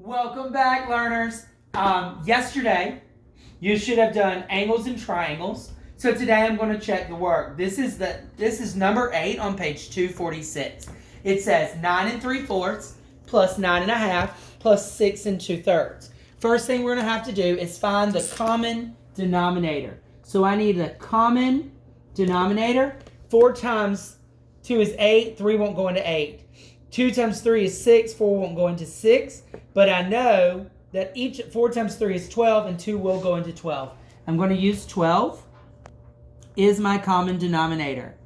Welcome back, learners. Yesterday, you should have done angles and triangles. So today I'm going to check the work. This is number 8 on page 246. It says 9 3/4 plus 9 1/2 plus 6 2/3. First thing we're going to have to do is find the common denominator. So I need the common denominator. 4 times 2 is 8. 3 won't go into 8. 2 times 3 is 6. 4 won't go into 6. But I know that 4 times 3 is 12 and 2 will go into 12. I'm going to use 12 is my common denominator.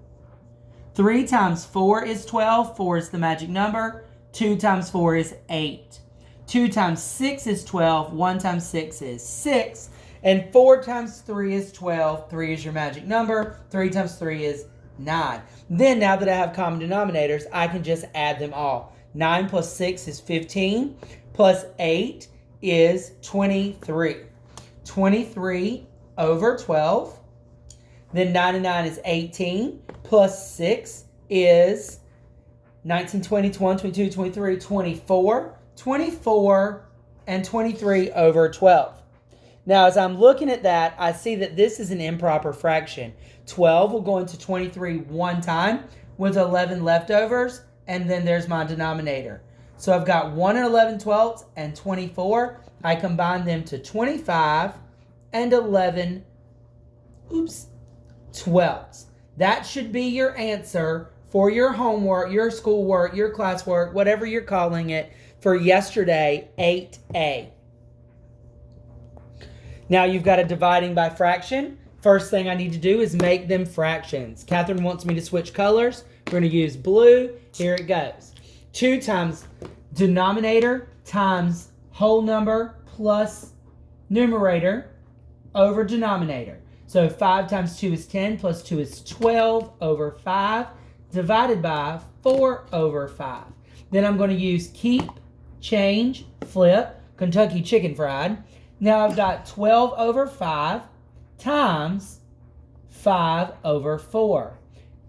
3 times 4 is 12. 4 is the magic number. 2 times 4 is 8. 2 times 6 is 12. 1 times 6 is 6. And 4 times 3 is 12. 3 is your magic number. 3 times 3 is 9. Then now that I have common denominators, I can just add them all. 9 plus 6 is 15. Plus 8 is 23. 23 over 12. Then 9 and 9 is 18. Plus 6 is 19, 20, 21, 22, 23, 24. 24 and 23 over 12. Now, as I'm looking at that, I see that this is an improper fraction. 12 will go into 23 one time with 11 leftovers, and then there's my denominator. So I've got 1 and 11 twelfths and 24. I combine them to 25 and 11 twelfths. That should be your answer for your homework, your schoolwork, your classwork, whatever you're calling it, for yesterday, 8A. Now you've got a dividing by fraction. First thing I need to do is make them fractions. Catherine wants me to switch colors. We're going to use blue. Here it goes. 2 times denominator times whole number plus numerator over denominator. So 5 times 2 is 10 plus 2 is 12 over 5 divided by 4 over 5. Then I'm going to use keep, change, flip, Kentucky chicken fried. Now I've got 12 over 5 times 5 over 4.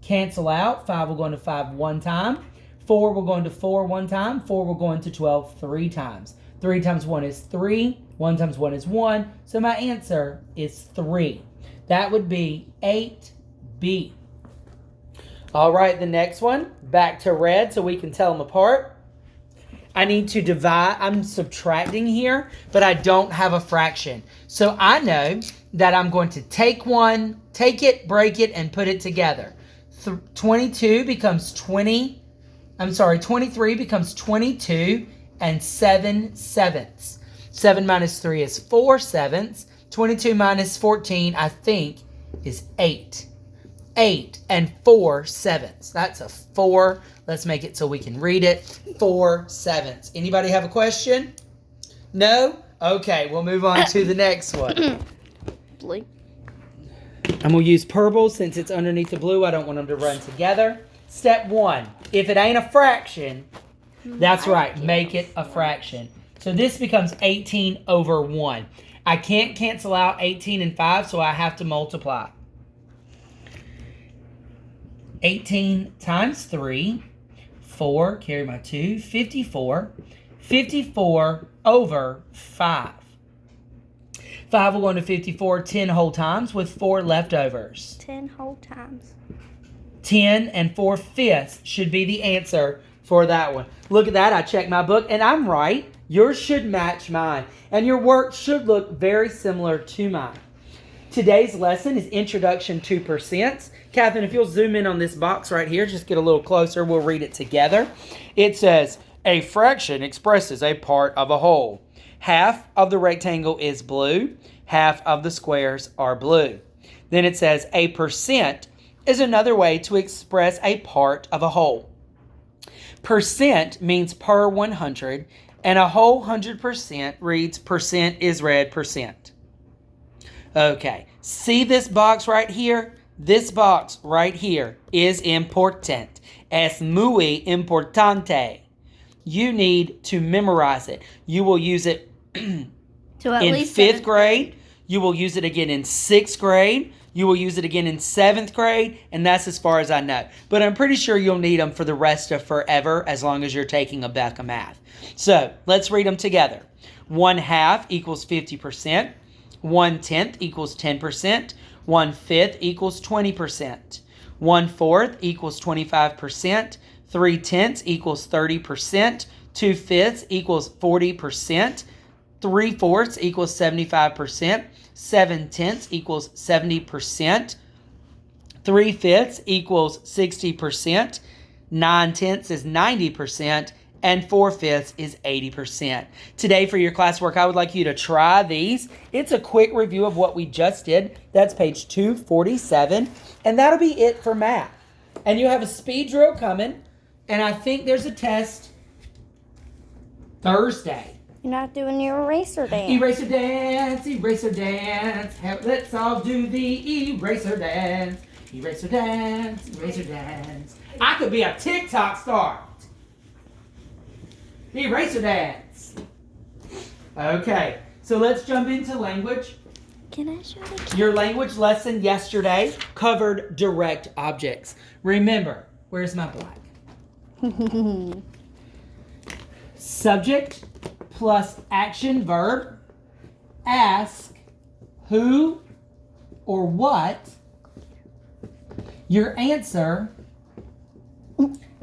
Cancel out. 5 will go into 5 one time. 4 will go into 4 one time. 4 will go into 12 three times. 3 times 1 is 3. 1 times 1 is 1. So my answer is 3. That would be 8B. All right, the next one. Back to red so we can tell them apart. I need to divide. I'm subtracting here, but I don't have a fraction. So I know that I'm going to take it, break it, and put it together. 23 becomes 22 and 7 sevenths. 7 minus 3 is 4 sevenths. 22 minus 14, I think, is 8. 8 and 4 sevenths. That's a 4. Let's make it so we can read it. 4 sevenths. Anybody have a question? No? Okay, we'll move on to the next one. Blue. I'm going to use purple since it's underneath the blue. I don't want them to run together. Step 1. If it ain't a fraction, that's right. Make it a fraction. So this becomes 18 over 1. I can't cancel out 18 and 5, so I have to multiply. 18 times 3, 4, carry my 2, 54. 54 over 5. 5 will go into 54 10 whole times with 4 leftovers. 10 whole times. 10 and 4/5 should be the answer for that one. Look at that. I checked my book, and I'm right. Yours should match mine, and your work should look very similar to mine. Today's lesson is Introduction to Percents. Catherine, if you'll zoom in on this box right here, just get a little closer, we'll read it together. It says, a fraction expresses a part of a whole. Half of the rectangle is blue. Half of the squares are blue. Then it says, a percent is another way to express a part of a whole. Percent means per 100, and a whole 100% reads percent is read percent. Okay, see this box right here? This box right here is important. Es muy importante. You need to memorize it. You will use it in 5th grade. You will use it again in 6th grade. You will use it again in 7th grade, and that's as far as I know. But I'm pretty sure you'll need them for the rest of forever as long as you're taking a Becca Math. So let's read them together. 1/2 equals 50%. 1/10 equals 10%. 1/5 equals 20%. 1/4 equals 25%. 3/10 equals 30%. 2/5 equals 40%. 3/4 equals 75%. 7/10 equals 70%. 3/5 equals 60%. 9/10 is 90%. And 4/5 is 80%. Today for your classwork, I would like you to try these. It's a quick review of what we just did. That's page 247. And that'll be it for math. And you have a speed drill coming. And I think there's a test Thursday. You're not doing your eraser dance. Eraser dance, eraser dance. Let's all do the eraser dance. Eraser dance, eraser dance. I could be a TikTok star. Eraser dance. Okay, so let's jump into language. Can I show the Your language lesson yesterday covered direct objects. Remember, where's my black? Subject plus action verb. Ask who or what. Your answer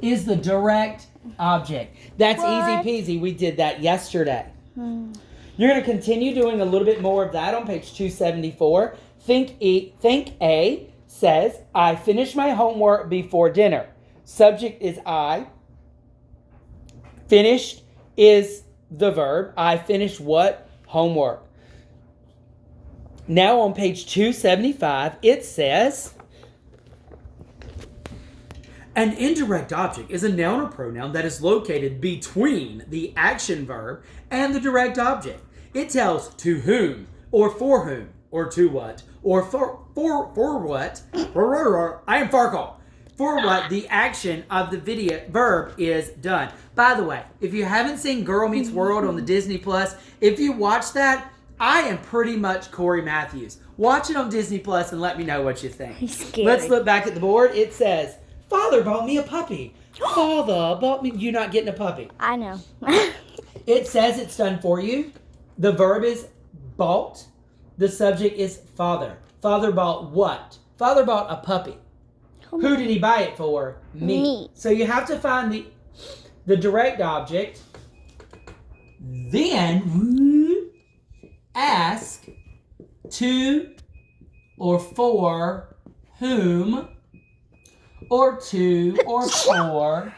is the direct object. That's What? easy peasy. We did that yesterday. You're going to continue doing a little bit more of that on page 274. Think A says, I finished my homework before dinner. Subject is I. Finished is the verb. I finished what? Homework. Now on page 275, it says, an indirect object is a noun or pronoun that is located between the action verb and the direct object. It tells to whom, or for whom, or to what, or for what. I am Farkle. For what the action of the verb is done. By the way, if you haven't seen Girl Meets World on the Disney Plus, if you watch that, I am pretty much Corey Matthews. Watch it on Disney Plus and let me know what you think. He's scary. Let's look back at the board. It says, Father bought me a puppy. Father bought me... You're not getting a puppy. I know. It says it's done for you. The verb is bought. The subject is father. Father bought what? Father bought a puppy. Who did he buy it for? Me. So you have to find the direct object. Then ask to or for whom or to or for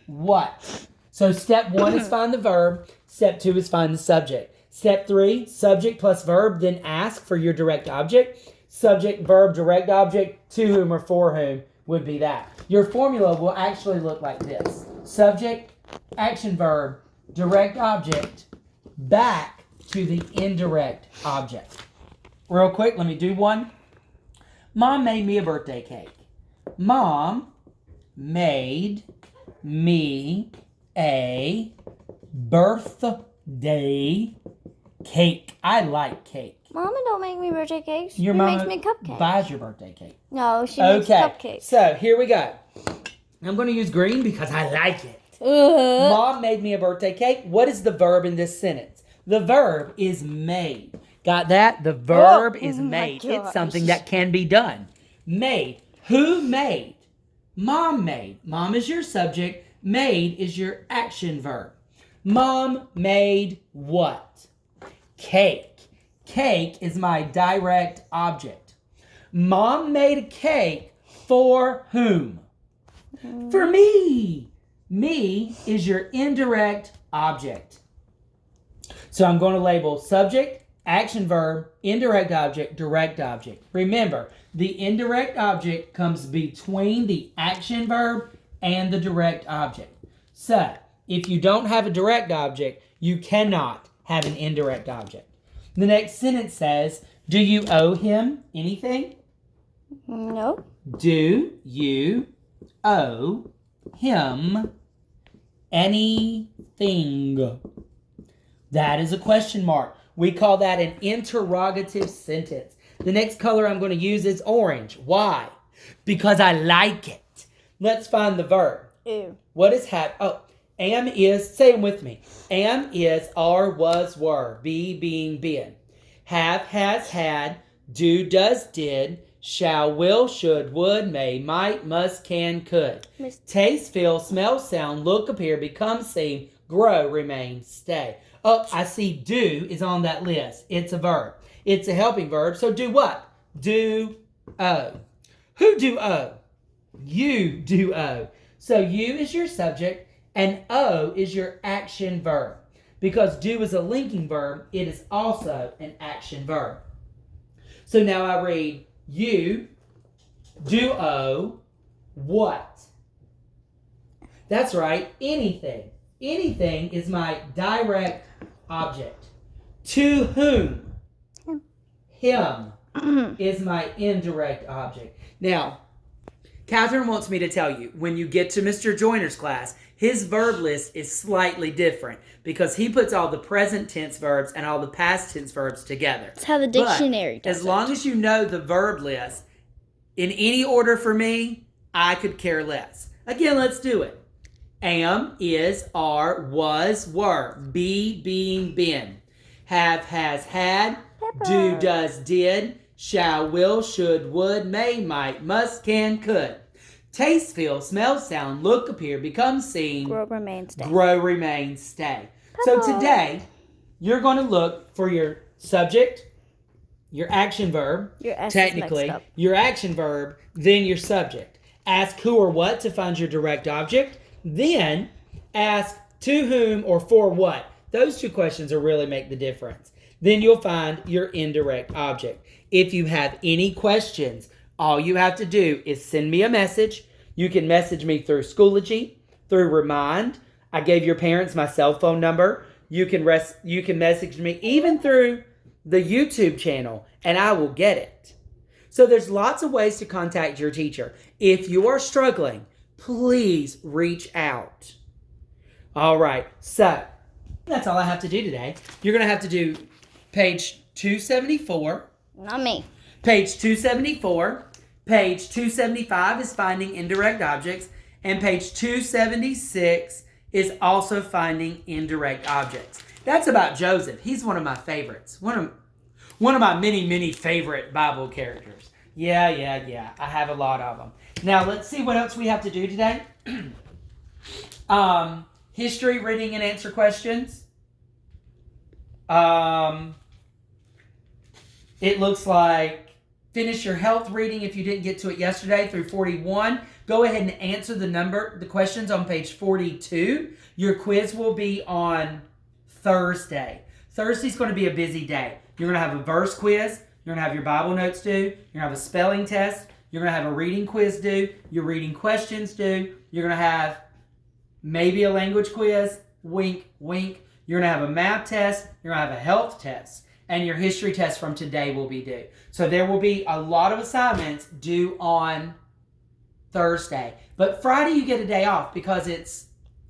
what. So step 1 is find the verb. Step 2 is find the subject. Step 3, subject plus verb, then ask for your direct object. Subject, verb, direct object, to whom or for whom would be that. Your formula will actually look like this. Subject, action verb, direct object, back to the indirect object. Real quick, let me do one. Mom made me a birthday cake. Mom made me a birthday cake. I like cake. Mama don't make me birthday cakes. Your she mama makes me cupcakes. buys your birthday cake. No, she makes cupcakes. So here we go. I'm going to use green because I like it. Mom made me a birthday cake. What is the verb in this sentence? The verb is made. Got that? The verb is made. It's something that can be done. Made. Who made? Mom made. Mom is your subject. Made is your action verb. Mom made what? Cake. Cake is my direct object. Mom made a cake for whom? For me. Me is your indirect object. So I'm going to label subject, action verb, indirect object, direct object. Remember, the indirect object comes between the action verb and the direct object. So if you don't have a direct object, you cannot have an indirect object. The next sentence says, do you owe him anything? No. Do you owe him anything? That is a question mark. We call that an interrogative sentence. The next color I'm going to use is orange. Why? Because I like it. Let's find the verb. Ew. What is am is, say them with me. Am is, are, was, were. Be, being, been. Have, has, had. Do, does, did. Shall, will, should, would, may, might, must, can, could. Taste, feel, smell, sound, look, appear, become, seem, grow, remain, stay. Oh, I see do is on that list. It's a verb. It's a helping verb. So do what? Do O. Who do O? You do O. So you is your subject and O is your action verb. Because do is a linking verb, it is also an action verb. So now I read you do O what? That's right, anything. Anything is my direct object. To whom? Him is my indirect object. Now, Catherine wants me to tell you, when you get to Mr. Joyner's class, his verb list is slightly different because he puts all the present tense verbs and all the past tense verbs together. That's how the dictionary does as long as you know the verb list, in any order for me, I could care less. Again, let's do it. Am, is, are, was, were. Be, being, been. Have, has, had. Do, does, did. Shall, will, should, would, may, might, must, can, could. Taste, feel, smell, sound, look, appear, become, seen. Grow, remain, stay. Grow, remain, stay. So today, you're going to look for your subject, your action verb, Your S is technically, mixed up. your action verb, then your subject. Ask who or what to find your direct object. Then ask to whom or for what. Those two questions will really make the difference. Then you'll find your indirect object. If you have any questions, all you have to do is send me a message. You can message me through Schoology, through Remind. I gave your parents my cell phone number. You can message me even through the YouTube channel, and I will get it. So there's lots of ways to contact your teacher. If you are struggling, please reach out. All right, so that's all I have to do today. You're going to have to do page 274. Not me. Page 274. Page 275 is finding indirect objects. And page 276 is also finding indirect objects. That's about Joseph. He's one of my favorites. One of my many, many favorite Bible characters. Yeah. I have a lot of them. Now, let's see what else we have to do today. History, reading, and answer questions. It looks like finish your health reading if you didn't get to it yesterday through 41. Go ahead and answer the questions on page 42. Your quiz will be on Thursday. Thursday's going to be a busy day. You're going to have a verse quiz. You're going to have your Bible notes due. You're going to have a spelling test. You're going to have a reading quiz due. Your reading questions due. You're going to have maybe a language quiz. Wink, wink. You're going to have a math test. You're going to have a health test. And your history test from today will be due. So there will be a lot of assignments due on Thursday. But Friday you get a day off because it's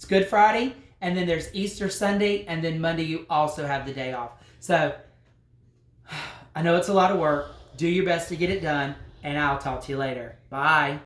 Good Friday. And then there's Easter Sunday. And then Monday you also have the day off. So I know it's a lot of work. Do your best to get it done. And I'll talk to you later. Bye.